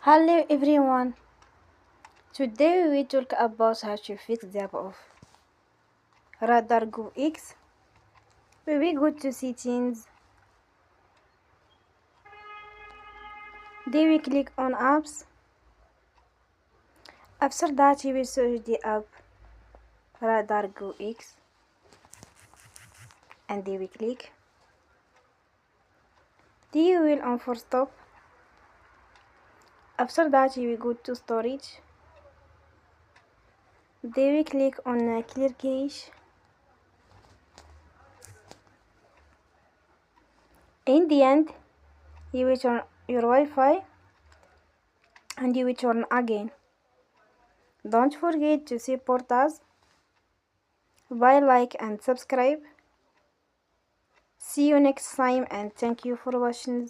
Hello everyone. Today we will talk about how to fix the app of RadarGo X. We will go to settings. Then we click on apps. After that we will search the app RadarGo X and then we click. Then you will on for stop. After that you will go to storage. Then we click on clear cache. In the end you will turn your Wi-Fi and you will turn again. Don't forget to support us by like and subscribe. See you next time and thank you for watching.